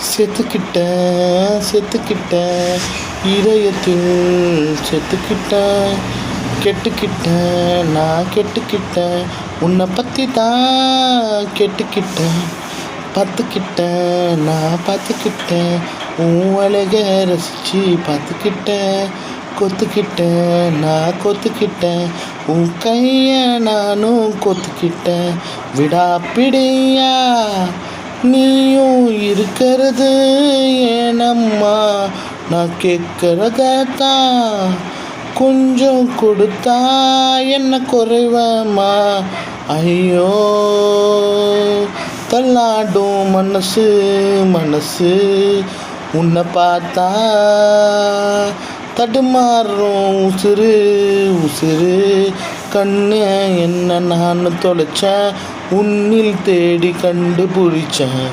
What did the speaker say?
செத்துக்கிட்ட இதயத்தில் செத்துக்கிட்டேன். கெட்டுக்கிட்டேன், நான் கெட்டுக்கிட்டேன். உன்னை பற்றி தான் கெட்டுக்கிட்டேன். பார்த்துக்கிட்டேன், நான் பார்த்துக்கிட்டேன். உன் அழக ரசித்து பார்த்துக்கிட்டேன். கொத்துக்கிட்டேன், நான் கொத்துக்கிட்டேன். உன் கையை நானும் கொத்துக்கிட்டேன். விடாப்பிடியா நீயும் இருக்கிறது ஏனம்மா? நான் கேட்கறதான் கொஞ்சம் கொடுத்தா என்ன குறைவம்மா? ஐயோ தள்ளாடும் மனசு உன்னை பார்த்தா தடுமாறும் உசுறு கண்ணு என்ன நான் தொலைச்சேன். உன்னில் தேடி கண்டுபிடிச்சேன்.